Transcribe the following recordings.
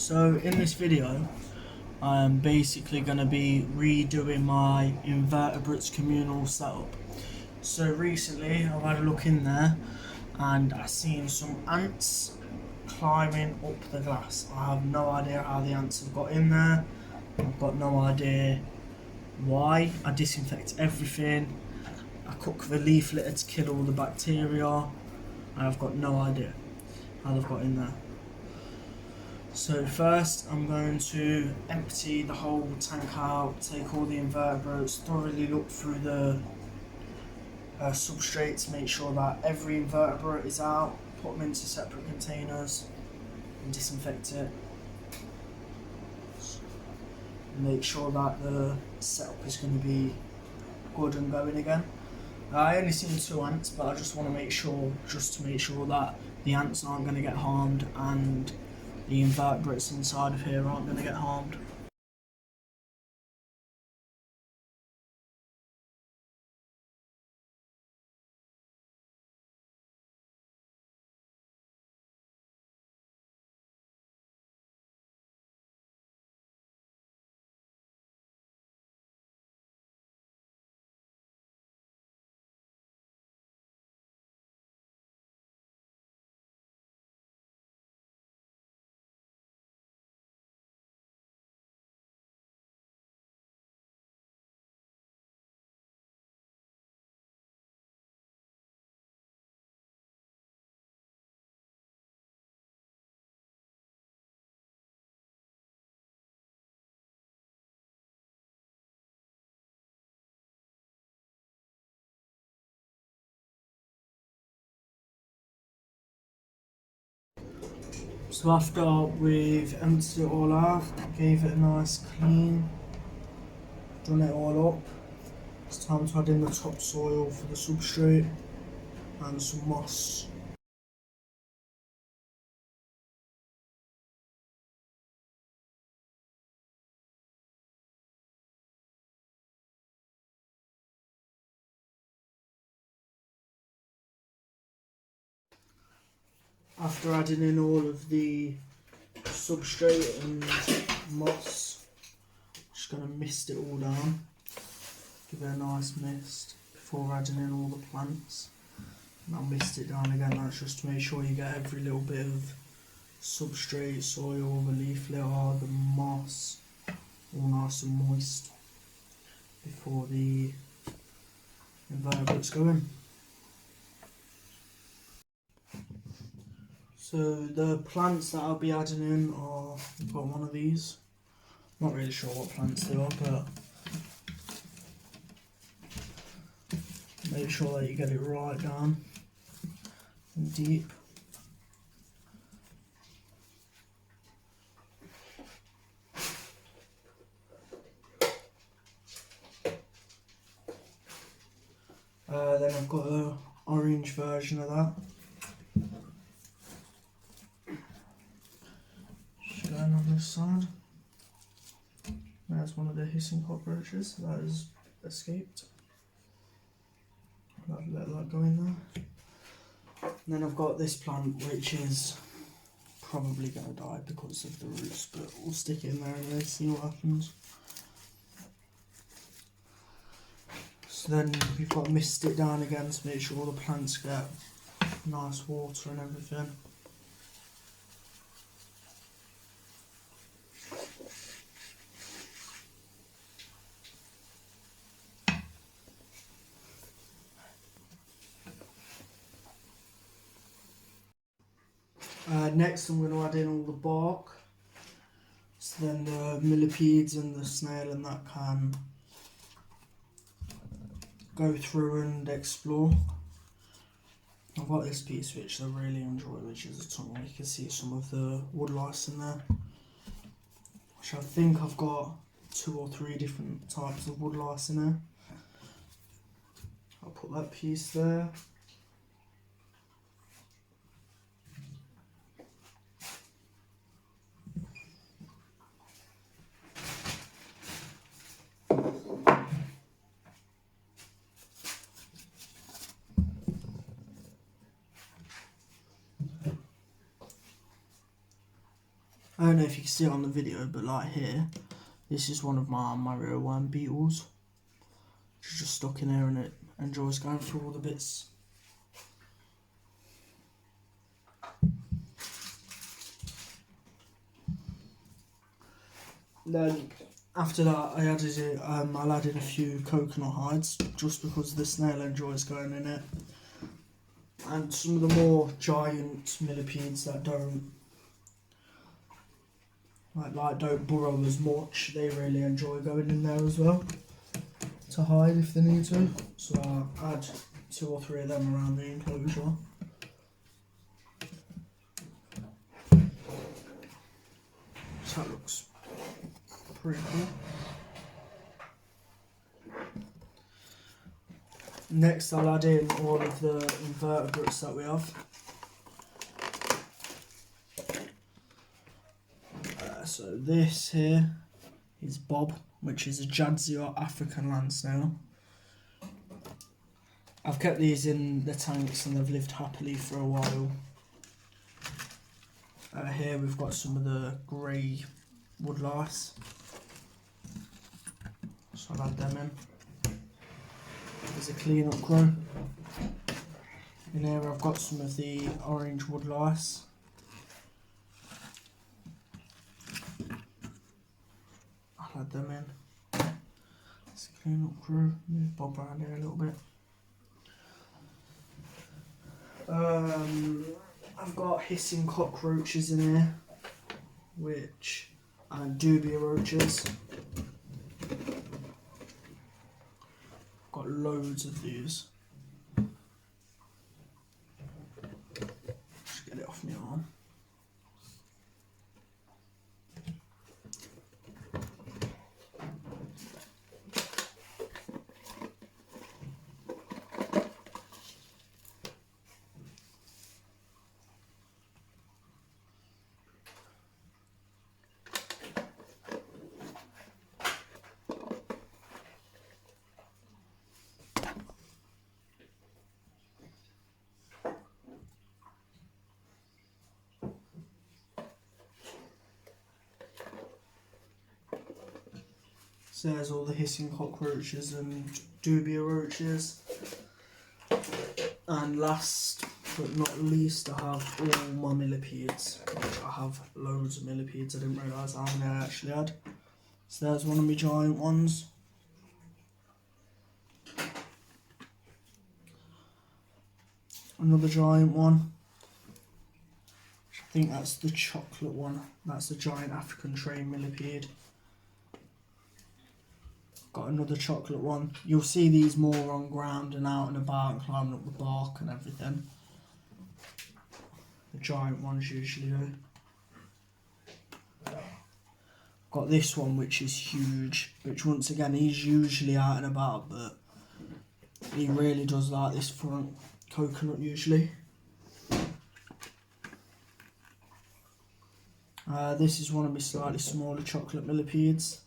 So in this video I'm basically going to be redoing my invertebrates communal setup. So recently I've had a look in there and I've seen some ants climbing up the glass. I have no idea how the ants have got in there. I've got no idea why. I disinfect everything. I cook the leaf litter to kill all the bacteria. And I've got no idea how they've got in there. So first I'm going to empty the whole tank out, take all the invertebrates, thoroughly look through the substrate to make sure that every invertebrate is out, put them into separate containers and disinfect it. Make sure that the setup is going to be good and going again. I only seen 2 ants, but I just want to make sure, that the ants aren't going to get harmed and the invertebrates inside of here aren't going to get harmed. So after we've emptied it all out, gave it a nice clean, done it all up, it's time to add in the topsoil for the substrate and some moss. After adding in all of the substrate and moss, just going to mist it all down, give it a nice mist before adding in all the plants. And I'll mist it down again, that's just to make sure you get every little bit of substrate, soil, the leaf litter, the moss, all nice and moist before the invertebrates go in. So the plants that I'll be adding in are, I've got one of these, not really sure what plants they are, but make sure that you get it right down and deep. Then I've got an orange version of that. Just going on this side. There's one of the hissing cockroaches that has escaped. I'll let that go in there. And then I've got this plant which is probably going to die because of the roots, but we'll stick it in there and see what happens. So then we've got to mist it down again to make sure all the plants get nice water and everything. Next I'm going to add in all the bark, so then the millipedes and the snail and that can go through and explore. I've got this piece which I really enjoy, which is a tunnel. You can see some of the wood lice in there, which I think I've got 2 or 3 different types of wood lice in there. I'll put that piece there. I don't know if you can see it on the video, but like here, this is one of my Mario worm beetles. It's just stuck in there and it enjoys going through all the bits. Then after that I added a few coconut hides just because the snail enjoys going in it. And some of the more giant millipedes that don't don't burrow as much, they really enjoy going in there as well to hide if they need to. So I add 2 or 3 of them around the enclosure. So that looks pretty cool. Next I'll add in all of the invertebrates that we have. So this here is Bob, which is a Jadzia African land snail. I've kept these in the tanks and they've lived happily for a while. Here we've got some of the grey woodlice, so I'll add them in. There's a clean up grow. In here I've got some of the orange woodlice. I'll add them in. There's a clean up grow. Move Bob around here a little bit. I've got hissing cockroaches in here, and dubia roaches. Got loads of these. Just get it off my arm. So there's all the hissing cockroaches and dubia roaches. And last but not least, I have all my millipedes. I have loads of millipedes. I didn't realise how many I actually had. So there's one of my giant ones. Another giant one. I think that's the chocolate one. That's the giant African train millipede. Got another chocolate one. You'll see these more on ground and out and about and climbing up the bark and everything. The giant ones usually do. Got this one which is huge, which once again he's usually out and about, but he really does like this front coconut usually. This is one of my slightly smaller chocolate millipedes.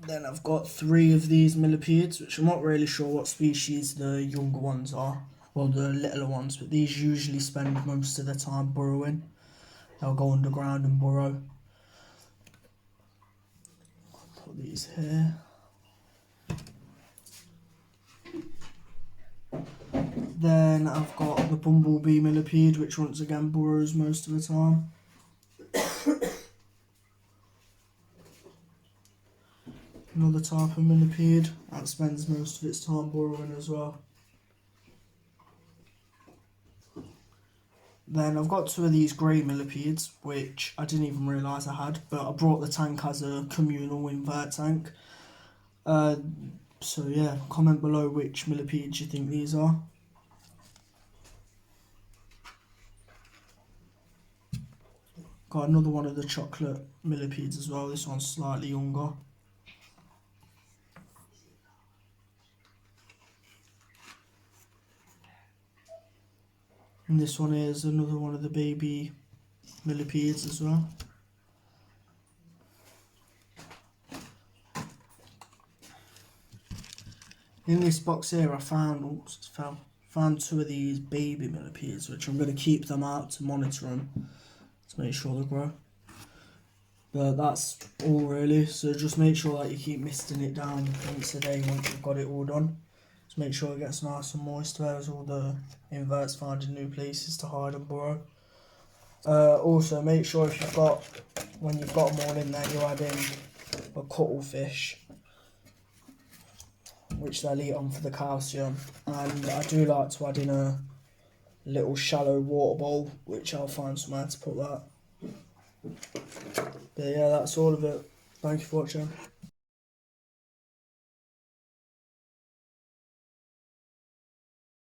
Then I've got 3 of these millipedes, which I'm not really sure what species the younger ones are, or the littler ones, but these usually spend most of their time burrowing. They'll go underground and burrow. Put these here. Then I've got the bumblebee millipede, which once again burrows most of the time. Another type of millipede that spends most of its time burrowing as well. Then I've got 2 of these grey millipedes, which I didn't even realise I had, but I brought the tank as a communal invert tank. So yeah, comment below which millipedes you think these are. Got another one of the chocolate millipedes as well, this one's slightly younger. And this one is another one of the baby millipedes as well. in this box here I found, found 2 of these baby millipedes, which I'm going to keep them out to monitor them, to make sure they grow. But that's all really, so just make sure that you keep misting it down once a day once you've got it all done. Just make sure it gets nice and moist, whereas all the inverts finding new places to hide and burrow. Also make sure if you've got, when you've got them all in there, you add in a cuttlefish, which they'll eat on for the calcium. And I do like to add in a little shallow water bowl, which I'll find somewhere to put that. But yeah, that's all of it. Thank you for watching.